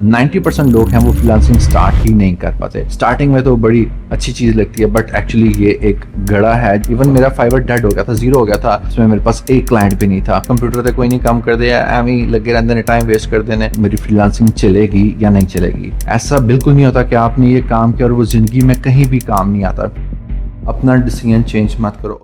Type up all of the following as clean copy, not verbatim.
90% लोग हैं वो फ्रीलांसिंग स्टार्ट ही नहीं कर पाते। स्टार्टिंग में तो बड़ी अच्छी चीज लगती है बट एक्चुअली ये एक गड़ा है। इवन मेरा फाइवर डेड हो गया था, जीरो हो गया था, इसमें मेरे पास एक क्लाइंट भी नहीं था। कंप्यूटर पे कोई नहीं काम कर दिया, एम ही लगे रहते ने, टाइम वेस्ट कर देने। मेरी फ्रीलांसिंग चलेगी या नहीं चलेगी? ऐसा बिल्कुल नहीं होता कि आपने ये काम किया और वो जिंदगी में कहीं भी काम नहीं आता। अपना डिसीजन चेंज मत करो।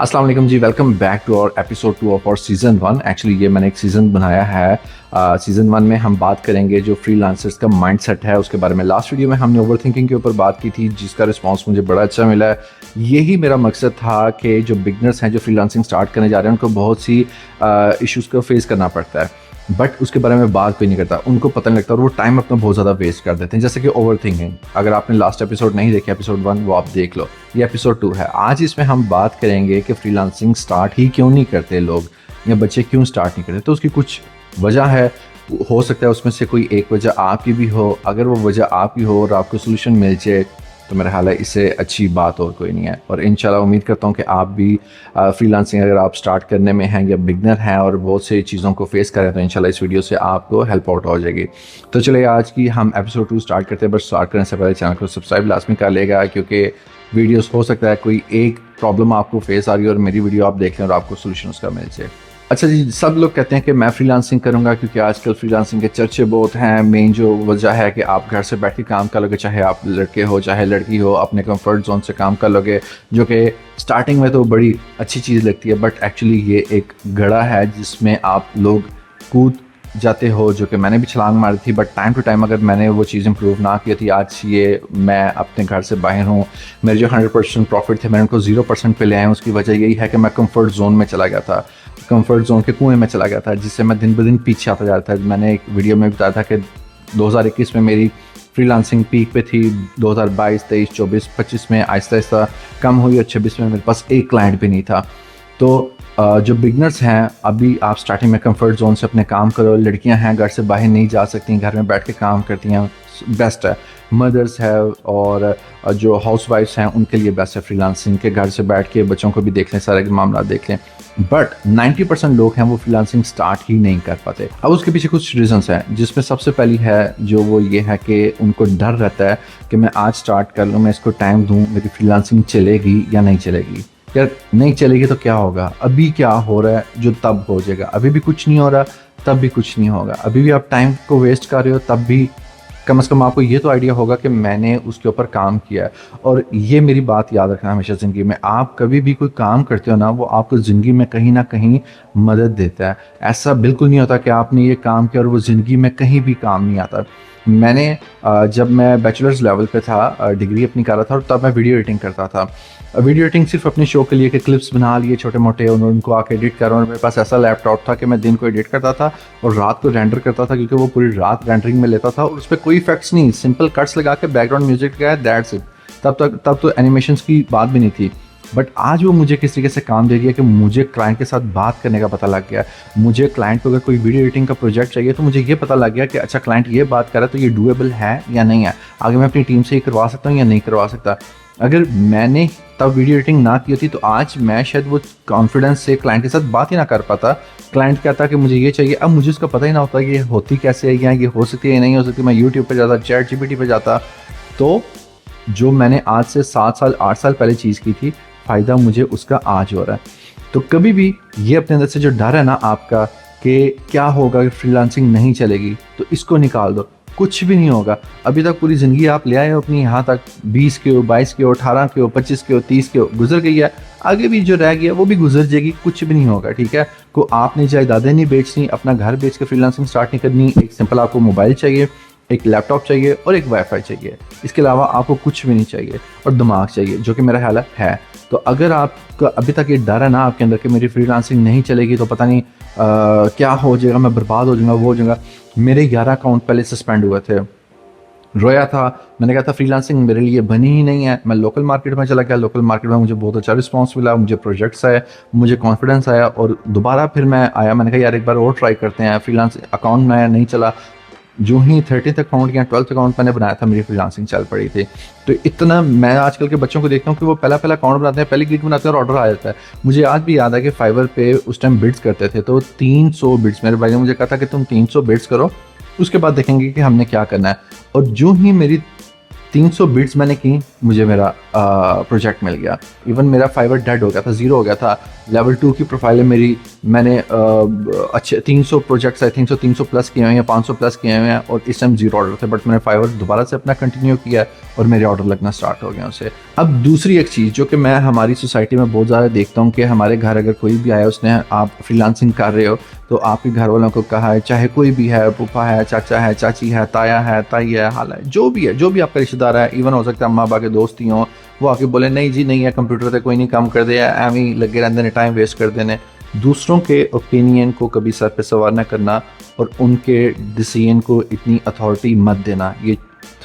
अस्सलाम वालेकुम जी, welcome back to our episode 2 of our season 1। Actually ये मैंने एक सीजन बनाया है। सीजन 1 में हम बात करेंगे जो फ्रीलांसर्स का माइंडसेट है उसके बारे में। लास्ट वीडियो में हमने ओवरथिंकिंग के ऊपर बात की थी जिसका रिस्पांस मुझे बड़ा अच्छा मिला है। यही मेरा मकसद था कि जो बिगनर्स हैं जो फ्रीलांसिंग स्टार्ट करने जा रहे हैं उनको बहुत सी इश्यूज़ को फेस करना पड़ता है बट उसके बारे में बात कोई नहीं करता, उनको पता नहीं लगता और वो टाइम अपना बहुत ज़्यादा वेस्ट कर देते हैं। जैसे कि ओवर थिंकिंग। अगर आपने लास्ट एपिसोड नहीं देखे, एपिसोड 1, वो आप देख लो। ये एपिसोड 2 है। आज इसमें हम बात करेंगे कि फ्रीलांसिंग स्टार्ट ही क्यों नहीं करते लोग, या बच्चे क्यों स्टार्ट नहीं करते। तो उसकी कुछ वजह है, हो सकता है उसमें से कोई एक वजह आपकी भी हो। अगर वो वजह आपकी हो और आपको सोल्यूशन मिल जाए तो मेरा ख्याल है इससे अच्छी बात और कोई नहीं है। और इंशाल्लाह उम्मीद करता हूँ कि आप भी फ्रीलांसिंग अगर आप स्टार्ट करने में हैं या बिगनर हैं और बहुत से चीज़ों को फेस कर रहे हैं तो इंशाल्लाह इस वीडियो से आपको हेल्प आउट हो जाएगी। तो चलिए आज की हम एपिसोड 2 स्टार्ट करते हैं। बट स्टार्ट करने से पहले चैनल को सब्सक्राइब लाजमी कर लेगा क्योंकि वीडियोस हो सकता है कोई एक प्रॉब्लम आपको फेस आ रही है और मेरी वीडियो आप देख लें और आपको सोल्यूशन उसका मिल जाए। अच्छा जी, सब लोग कहते हैं कि मैं फ्रीलांसिंग करूंगा क्योंकि आजकल फ्रीलांसिंग के चर्चे बहुत हैं। मेन जो वजह है कि आप घर से बैठ के काम कर लोगे, चाहे आप लड़के हो चाहे लड़की हो, अपने कंफर्ट जोन से काम कर लोगे, जो कि स्टार्टिंग में तो बड़ी अच्छी चीज़ लगती है बट एक्चुअली ये एक गड़ा है जिसमें आप लोग कूद जाते हो, जो कि मैंने भी छलांग मारी थी। बट टाइम टू टाइम अगर मैंने वो चीज़ इंप्रूव ना की थी, आज ये मैं अपने घर से बाहर हूँ, मेरे जो 100% प्रॉफिट थे मैंने उनको 0% पे ले आया। उसकी वजह यही है कि मैं कंफर्ट जोन में चला गया था, कंफर्ट जोन के कुएं में चला गया था, जिससे मैं दिन ब दिन पीछे आता जा रहा था। मैंने एक वीडियो में बताया था कि 2021 में मेरी फ्रीलांसिंग पीक पे थी, 2022, 23, 24, 25 में आहिस्ता आहिस्ता कम हुई और 26 में मेरे पास एक क्लाइंट भी नहीं था। तो जो बिगनर्स हैं, अभी आप स्टार्टिंग में कंफर्ट जोन से अपने काम करो। लड़कियां हैं घर से बाहर नहीं जा सकती, घर में बैठ के काम करती हैं, बेस्ट है। मदर्स है और जो हाउस वाइफ्स हैं उनके लिए बेस्ट है फ्रीलांसिंग, के घर से बैठ के बच्चों को भी देख लें, सारे मामला देख लें। बट 90% लोग हैं वो फ्रीलांसिंग स्टार्ट ही नहीं कर पाते। अब उसके पीछे कुछ रीजंस हैं जिसमें सबसे पहली है जो वो ये है कि उनको डर रहता है कि मैं आज स्टार्ट कर लूँ, मैं इसको टाइम दूँ, मेरी फ्रीलांसिंग चलेगी या नहीं चलेगी। यार नहीं चलेगी तो क्या होगा? अभी क्या हो रहा है जो तब हो जाएगा? अभी भी कुछ नहीं हो रहा तब भी कुछ नहीं होगा। अभी भी आप टाइम को वेस्ट कर रहे हो तब भी कम से कम आपको ये तो आइडिया होगा कि मैंने उसके ऊपर काम किया है। और ये मेरी बात याद रखना हमेशा ज़िंदगी में, आप कभी भी कोई काम करते हो ना, वो आपको ज़िंदगी में कहीं ना कहीं मदद देता है। ऐसा बिल्कुल नहीं होता कि आपने ये काम किया और वो ज़िंदगी में कहीं भी काम नहीं आता। मैंने जब मैं बैचलर्स लेवल पे था, डिग्री अपनी कर रहा था और तब मैं वीडियो एडिटिंग करता था। वीडियो एडिटिंग सिर्फ अपने शो के लिए कि क्लिप्स बना लिए छोटे मोटे और उनको आके एडिट कर रहा हूँ। मेरे पास ऐसा लैपटॉप था कि मैं दिन को एडिट करता था और रात को रेंडर करता था, क्योंकि वो पूरी रात रेंडरिंग में लेता था और उस पर कोई इफेक्ट्स नहीं, सिंपल कट्स लगा के बैकग्राउंड म्यूजिक लगाया, दैट्स इट। तब तो एनिमेशंस की बात भी नहीं थी। बट आज वो मुझे किस तरीके से काम दे रही है कि मुझे क्लाइंट के साथ बात करने का पता लग गया। मुझे क्लाइंट को अगर कोई वीडियो एडिटिंग का प्रोजेक्ट चाहिए तो मुझे ये पता लग गया कि अच्छा क्लाइंट ये बात कर रहा है तो ये डूएबल है या नहीं है, आगे मैं अपनी टीम से ये करवा सकता हूँ या नहीं करवा सकता। अगर मैंने तब वीडियो एडिटिंग ना की होती तो आज मैं शायद वो कॉन्फिडेंस से क्लाइंट के साथ बात ही ना कर पाता। क्लाइंट कहता कि मुझे ये चाहिए, अब मुझे उसका पता ही ना होता कि ये होती कैसे है या ये हो सकती है या नहीं हो सकती। मैं यूट्यूब पर जाता, चैट जीपीटी पे जाता। तो जो मैंने आज से 7 साल 8 साल पहले चीज़ की थी, फ़ायदा मुझे उसका आज हो रहा है। तो कभी भी ये अपने अंदर से जो डर है ना आपका कि क्या होगा अगर फ्रीलांसिंग नहीं चलेगी, तो इसको निकाल दो। कुछ भी नहीं होगा। अभी तक पूरी ज़िंदगी आप ले आए हो अपनी यहाँ तक, 20 के हो, 22 के हो, 18 के हो, 25 के हो, 30 के हो, गुजर गई है। आगे भी जो रह गया वो भी गुजर जाएगी, कुछ भी नहीं होगा, ठीक है। को आपने जायदादें नहीं बेचनी, अपना घर बेच के फ्रीलांसिंग स्टार्ट नहीं करनी। एक सिंपल आपको मोबाइल चाहिए, एक लैपटॉप चाहिए और एक वाईफाई चाहिए। इसके अलावा आपको कुछ भी नहीं चाहिए और दिमाग चाहिए, जो कि मेरा ख्याल है। तो अगर आपका अभी तक ये डर है ना आपके अंदर कि मेरी फ्रीलांसिंग नहीं चलेगी तो पता नहीं क्या हो जाएगा, मैं बर्बाद हो जाऊंगा, वो हो जाऊंगा। मेरे 11 अकाउंट पहले सस्पेंड हुए थे, रोया था। मैंने कहा था फ्रीलांसिंग मेरे लिए बनी ही नहीं है। मैं लोकल मार्केट में चला गया, लोकल मार्केट में मुझे बहुत अच्छा रिस्पांस मिला, मुझे प्रोजेक्ट्स आए, मुझे कॉन्फिडेंस आया और दोबारा फिर मैं आया। मैंने कहा यार एक बार और ट्राई करते हैं, फ्रीलांस अकाउंट नया नहीं चला। जो ही 30th अकाउंट या 12th अकाउंट मैंने बनाया था, मेरी फ्रीलांसिंग चल पड़ी थी। तो इतना मैं आजकल के बच्चों को देखता हूँ कि वो पहला अकाउंट बनाते हैं, पहली क्लिक बनाते हैं और ऑर्डर आ जाता है। मुझे आज भी याद है कि फाइवर पे उस टाइम बिड्स करते थे, तो 300 बिड्स, मेरे भाई ने मुझे कहा था कि तुम 300 बिड्स करो, उसके बाद देखेंगे कि हमने क्या करना है। और जो ही मेरी 300 बिट्स मैंने की, मुझे मेरा प्रोजेक्ट मिल गया। इवन मेरा फाइवर डेड हो गया था, ज़ीरो हो गया था। लेवल 2 की प्रोफाइल है मेरी, मैंने अच्छे 300 प्रोजेक्ट्स आई थिंक 300 प्लस किए हुए हैं या 500 प्लस किए हुए हैं, और इस टाइम ज़ीरो ऑर्डर थे। बट मैंने फाइवर दोबारा से अपना कंटिन्यू किया और मेरे ऑर्डर लगना स्टार्ट हो गया उससे। अब दूसरी एक चीज़ जो कि मैं हमारी सोसाइटी में बहुत ज़्यादा देखता हूँ कि हमारे घर अगर कोई भी आया, उसने आप फ्रीलांसिंग कर रहे हो, तो आपके घर वालों को कहा है, चाहे कोई भी है, फूफा है, चाचा है, चाची है, ताया है, ताई है, हाल है, जो भी है, जो भी आपका रिश्तेदार है, इवन हो सकता है अम्मा बाबा के दोस्त ही हों, वो आके बोले नहीं जी नहीं है, कंप्यूटर पे कोई नहीं काम कर दे, एम ही लगे रहते ने, टाइम वेस्ट कर देने। दूसरों के ओपिनियन को कभी सर पे सवार ना करना और उनके डिसीजन को इतनी अथॉरिटी मत देना। ये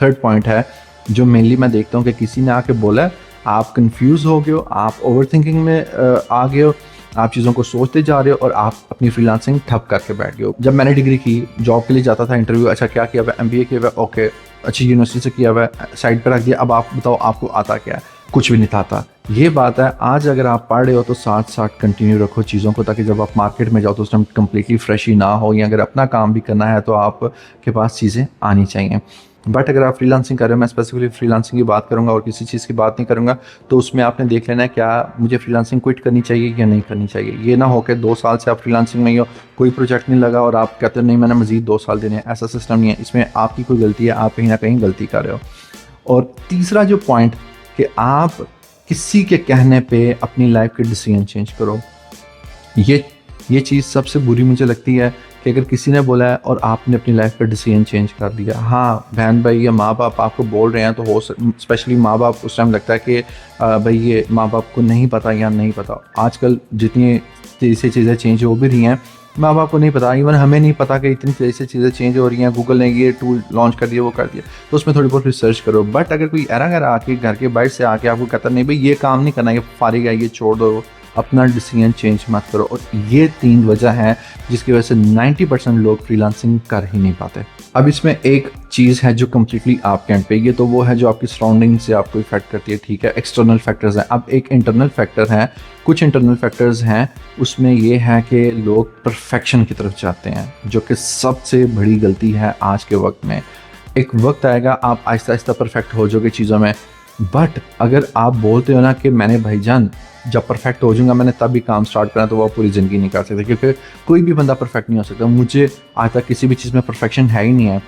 थर्ड पॉइंट है जो मेनली मैं देखता हूँ कि किसी ने आके बोला, आप कंफ्यूज हो गए हो, आप ओवर थिंकिंग में आ गए हो, आप चीज़ों को सोचते जा रहे हो और आप अपनी फ्रीलांसिंग ठप करके बैठ गए हो। जब मैंने डिग्री की, जॉब के लिए जाता था इंटरव्यू, अच्छा क्या किया हुआ है, MBA किया हुआ है, ओके, अच्छी यूनिवर्सिटी से किया हुआ है, साइड पर रख दिया, अब आप बताओ आपको आता क्या है? कुछ भी नहीं आता। ये बात है, आज अगर आप पढ़ रहे हो तो साथ साथ कंटिन्यू रखो चीज़ों को, ताकि जब आप मार्केट में जाओ तो उस टाइम कम्प्लीटली फ्रेश ही ना हो, या अगर अपना काम भी करना है तो आपके पास चीज़ें आनी चाहिए। बट अगर आप फ्रीलांसिंग कर रहे हो, मैं स्पेसिफिकली फ्रीलांसिंग की बात करूंगा और किसी चीज़ की बात नहीं करूंगा, तो उसमें आपने देख लेना है क्या मुझे फ्रीलांसिंग क्विट करनी चाहिए या नहीं करनी चाहिए। ये ना हो कि 2 साल से आप फ्रीलांसिंग में ही हो, कोई प्रोजेक्ट नहीं लगा और आप कहते हो नहीं मैंने मजीद 2 साल देने हैं। ऐसा सिस्टम नहीं है, इसमें आपकी कोई गलती है, आप कहीं ना कहीं गलती कर रहे हो। और तीसरा जो पॉइंट कि आप किसी के कहने पे अपनी लाइफ के डिसीजन चेंज करो, ये चीज़ सबसे बुरी मुझे लगती है कि अगर किसी ने बोला है और आपने अपनी लाइफ का डिसीजन चेंज कर दिया। हाँ, बहन भाई या माँ बाप आपको बोल रहे हैं तो हो स्पेशली माँ बाप, उस टाइम लगता है कि भाई ये माँ बाप को नहीं पता या नहीं पता। आजकल जितनी तेज़ी से चीज़ें चेंज हो भी रही हैं, माँ बाप को नहीं पता, इवन हमें नहीं पता कि इतनी तेज़ी से चीज़ें चेंज हो रही हैं। गूगल ने ये टूल लॉन्च कर दिया, वो कर दिया, तो उसमें थोड़ी बहुत रिसर्च करो। बट अगर कोई एरा गैरा आके घर के बाहर से आके आपको कहता नहीं भाई ये काम नहीं करना, ये फारिग है, ये छोड़ दो, अपना डिसीजन चेंज मत करो। और ये 3 वजह हैं जिसकी वजह से 90% लोग फ्रीलांसिंग कर ही नहीं पाते। अब इसमें एक चीज़ है जो कम्प्लीटली आपके एंड पे, ये तो वो है जो आपकी सराउंडिंग से आपको इफेक्ट करती है, ठीक है, एक्सटर्नल फैक्टर्स हैं। अब एक इंटरनल फैक्टर है, कुछ इंटरनल फैक्टर्स हैं, उसमें ये है कि लोग परफेक्शन की तरफ जाते हैं, जो कि सबसे बड़ी गलती है आज के वक्त में। एक वक्त आएगा आप आहिस्ता आहिस्ता परफेक्ट हो जाओगे चीज़ों में, बट अगर आप बोलते हो ना कि मैंने भाईजान जब परफेक्ट हो जाऊंगा मैंने तभी काम स्टार्ट करना, तो वो पूरी ज़िंदगी नहीं कर सकते, क्योंकि कोई भी बंदा परफेक्ट नहीं हो सकता। मुझे आज तक किसी भी चीज़ में परफेक्शन है ही नहीं है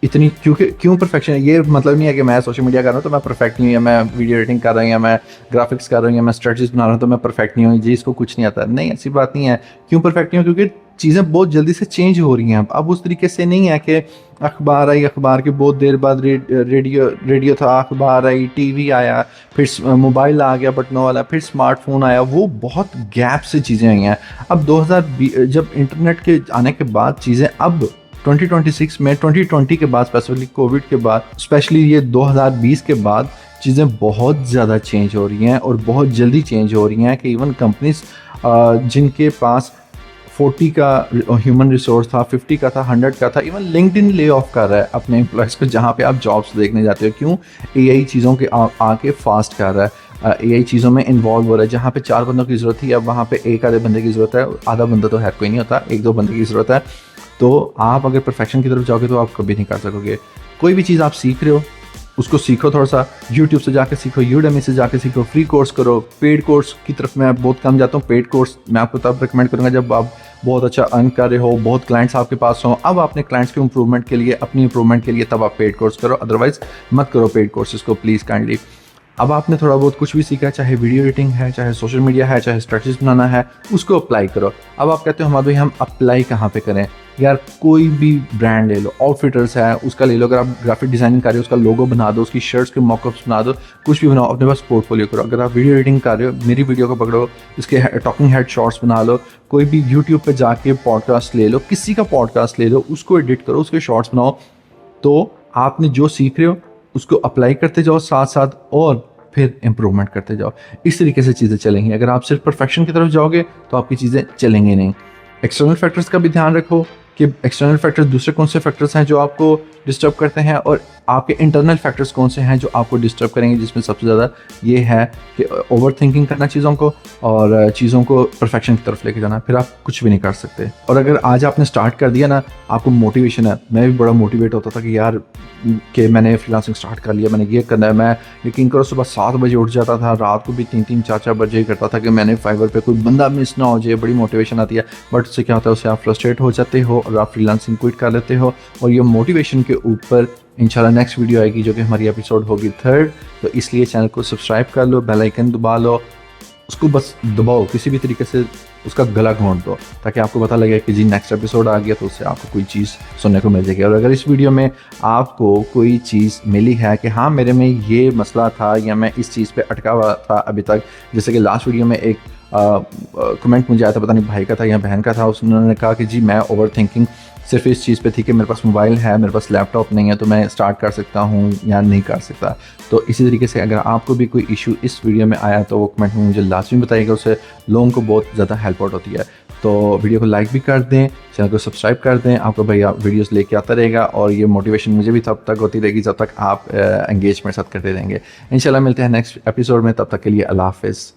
इतनी, क्योंकि क्यों परफेक्शन है, ये मतलब नहीं है कि मैं सोशल मीडिया कर रहा हूँ तो मैं परफेक्ट नहीं हूँ, या मैं वीडियो एडिटिंग कर रहा हूँ, या मैं ग्राफिक्स कर रहा हूँ, या मैं स्ट्रेटजीज बना रहा हूँ तो मैं परफेक्ट नहीं हूँ जी, इसको कुछ नहीं आता। नहीं, ऐसी बात नहीं है। क्यों परफेक्ट नहीं हो? क्योंकि चीज़ें बहुत जल्दी से चेंज हो रही हैं। अब उस तरीके से नहीं है कि अखबार आई, अखबार के बहुत देर बाद रेडियो था, अखबार आई, टीवी आया, फिर मोबाइल आ गया बटनों वाला, फिर स्मार्टफोन आया, वो बहुत गैप से चीज़ें आई हैं। अब 2020 जब इंटरनेट के आने के बाद चीज़ें, अब 2026 में, 2020 के बाद, स्पेसिफिकली कोविड के बाद, स्पेशली ये 2020 के बाद चीज़ें बहुत ज़्यादा चेंज हो रही हैं और बहुत जल्दी चेंज हो रही हैं कि इवन कंपनीज जिनके पास 40 का ह्यूमन रिसोर्स था, 50 का था, 100 का था, इवन लिंक्डइन ले ऑफ कर रहा है अपने एम्प्लॉयज़ को, जहाँ पे आप जॉब्स देखने जाते हो। क्यों? AI चीज़ों के आके फास्ट कर रहा है, AI चीज़ों में इन्वॉल्व हो रहा है। जहाँ पे 4 बंदों की ज़रूरत थी, अब वहाँ पे एक आधे बंदे की ज़रूरत है। आधा बंदा तो है कोई नहीं होता, 1-2 बंदे की ज़रूरत है। तो आप अगर परफेक्शन की तरफ जाओगे तो आप कभी नहीं कर सकोगे। कोई भी चीज़ आप सीख रहे हो उसको सीखो, थोड़ा सा यूट्यूब से जाके सीखो, यूडेमी से जाके सीखो, फ्री कोर्स करो। पेड कोर्स की तरफ मैं बहुत कम जाता हूँ। पेड कोर्स मैं आपको तब रिकमेंड करूँगा जब आप बहुत अच्छा अर्न कर रहे हो, बहुत क्लाइंट्स आपके पास हो। अब अपने क्लाइंट्स के इंप्रूवमेंट के लिए, अपनी इंप्रूवमेंट के लिए तब आप पेड कोर्स करो, अदरवाइज मत करो पेड कोर्सेज को, प्लीज़ काइंडली। अब आपने थोड़ा बहुत कुछ भी सीखा है, चाहे वीडियो एडिटिंग है, चाहे सोशल मीडिया है, चाहे स्ट्रेटजीज बनाना है, उसको अप्लाई करो। अब आप कहते हो हमारे भाई हम अप्लाई कहाँ पे करें? यार कोई भी ब्रांड ले लो, आउटफिटर्स है उसका ले लो, अगर आप ग्राफिक डिजाइनिंग कर रहे हो उसका लोगो बना दो, उसकी शर्ट्स के मॉकअप्स बना दो, कुछ भी बनाओ, अपने पास पोर्टफोलियो करो। अगर आप वीडियो एडिटिंग कर रहे हो, मेरी वीडियो को पकड़ो, इसके टॉकिंग हेड शॉर्ट्स बना लो, कोई भी यूट्यूब पे जाके पॉडकास्ट ले लो, किसी का पॉडकास्ट ले लो, उसको एडिट करो, उसके शॉर्ट्स बनाओ। तो आपने जो सीख रहे हो उसको अप्लाई करते जाओ साथ साथ, और फिर इम्प्रूवमेंट करते जाओ। इस तरीके से चीज़ें चलेंगी। अगर आप सिर्फ परफेक्शन की तरफ जाओगे तो आपकी चीज़ें चलेंगी नहीं। एक्सटर्नल फैक्टर्स का भी ध्यान रखो, कि एक्सटर्नल फैक्टर्स दूसरे कौन से फैक्टर्स हैं जो आपको डिस्टर्ब करते हैं और आपके इंटरनल फैक्टर्स कौन से हैं जो आपको डिस्टर्ब करेंगे, जिसमें सबसे ज़्यादा ये है कि ओवर थिंकिंग करना चीज़ों को और चीज़ों को परफेक्शन की तरफ लेके जाना, फिर आप कुछ भी नहीं कर सकते। और अगर आज आपने स्टार्ट कर दिया ना, आपको मोटिवेशन है। मैं भी बड़ा मोटिवेट होता था कि यार कि मैंने फ्रीलांसिंग स्टार्ट कर लिया, मैंने ये करना है। मैं यकीन करो सुबह 7 बजे उठ जाता था, रात को भी 3-3 4-4 बजे करता था कि मैंने फाइवर पे कोई बंदा मिस ना हो जाए, बड़ी मोटिवेशन आती है। बट उससे क्या होता है, उससे आप फ्रस्ट्रेट हो जाते हो और आप फ्रीलांसिंग क्विट कर लेते हो। और ये मोटिवेशन के ऊपर इंशाल्लाह नेक्स्ट वीडियो आएगी जो कि हमारी एपिसोड होगी 3rd। तो इसलिए चैनल को सब्सक्राइब कर लो, बेल आइकन दबा लो, उसको बस दबाओ, किसी भी तरीके से उसका गला घोंट दो ताकि आपको पता लगे कि जी नेक्स्ट एपिसोड आ गया, तो उससे आपको कोई चीज़ सुनने को मिल जाएगी। और अगर इस वीडियो में आपको कोई चीज़ मिली है कि हाँ मेरे में ये मसला था या मैं इस चीज़ पे अटका हुआ था अभी तक, जैसे कि लास्ट वीडियो में एक कमेंट मुझे आया था, पता नहीं भाई का था या बहन का था, उसने कहा कि जी मैं ओवर थिंकिंग सिर्फ इस चीज़ पे थी कि मेरे पास मोबाइल है, मेरे पास लैपटॉप नहीं है, तो मैं स्टार्ट कर सकता हूँ या नहीं कर सकता। तो इसी तरीके से अगर आपको भी कोई इशू इस वीडियो में आया तो वो कमेंट में मुझे लाजमी बताइएगा, उससे लोगों को बहुत ज़्यादा हेल्प आउट होती है। तो वीडियो को लाइक भी कर दें, चैनल को सब्सक्राइब कर दें, आपको भैया वीडियोस लेके आता रहेगा और ये मोटिवेशन मुझे भी तब तक होती रहेगी जब तक आप एंगेज मेरे साथ करते रहेंगे। इंशाल्लाह मिलते हैं नेक्स्ट एपिसोड में, तब तक के लिए अल्लाह हाफ़िज़।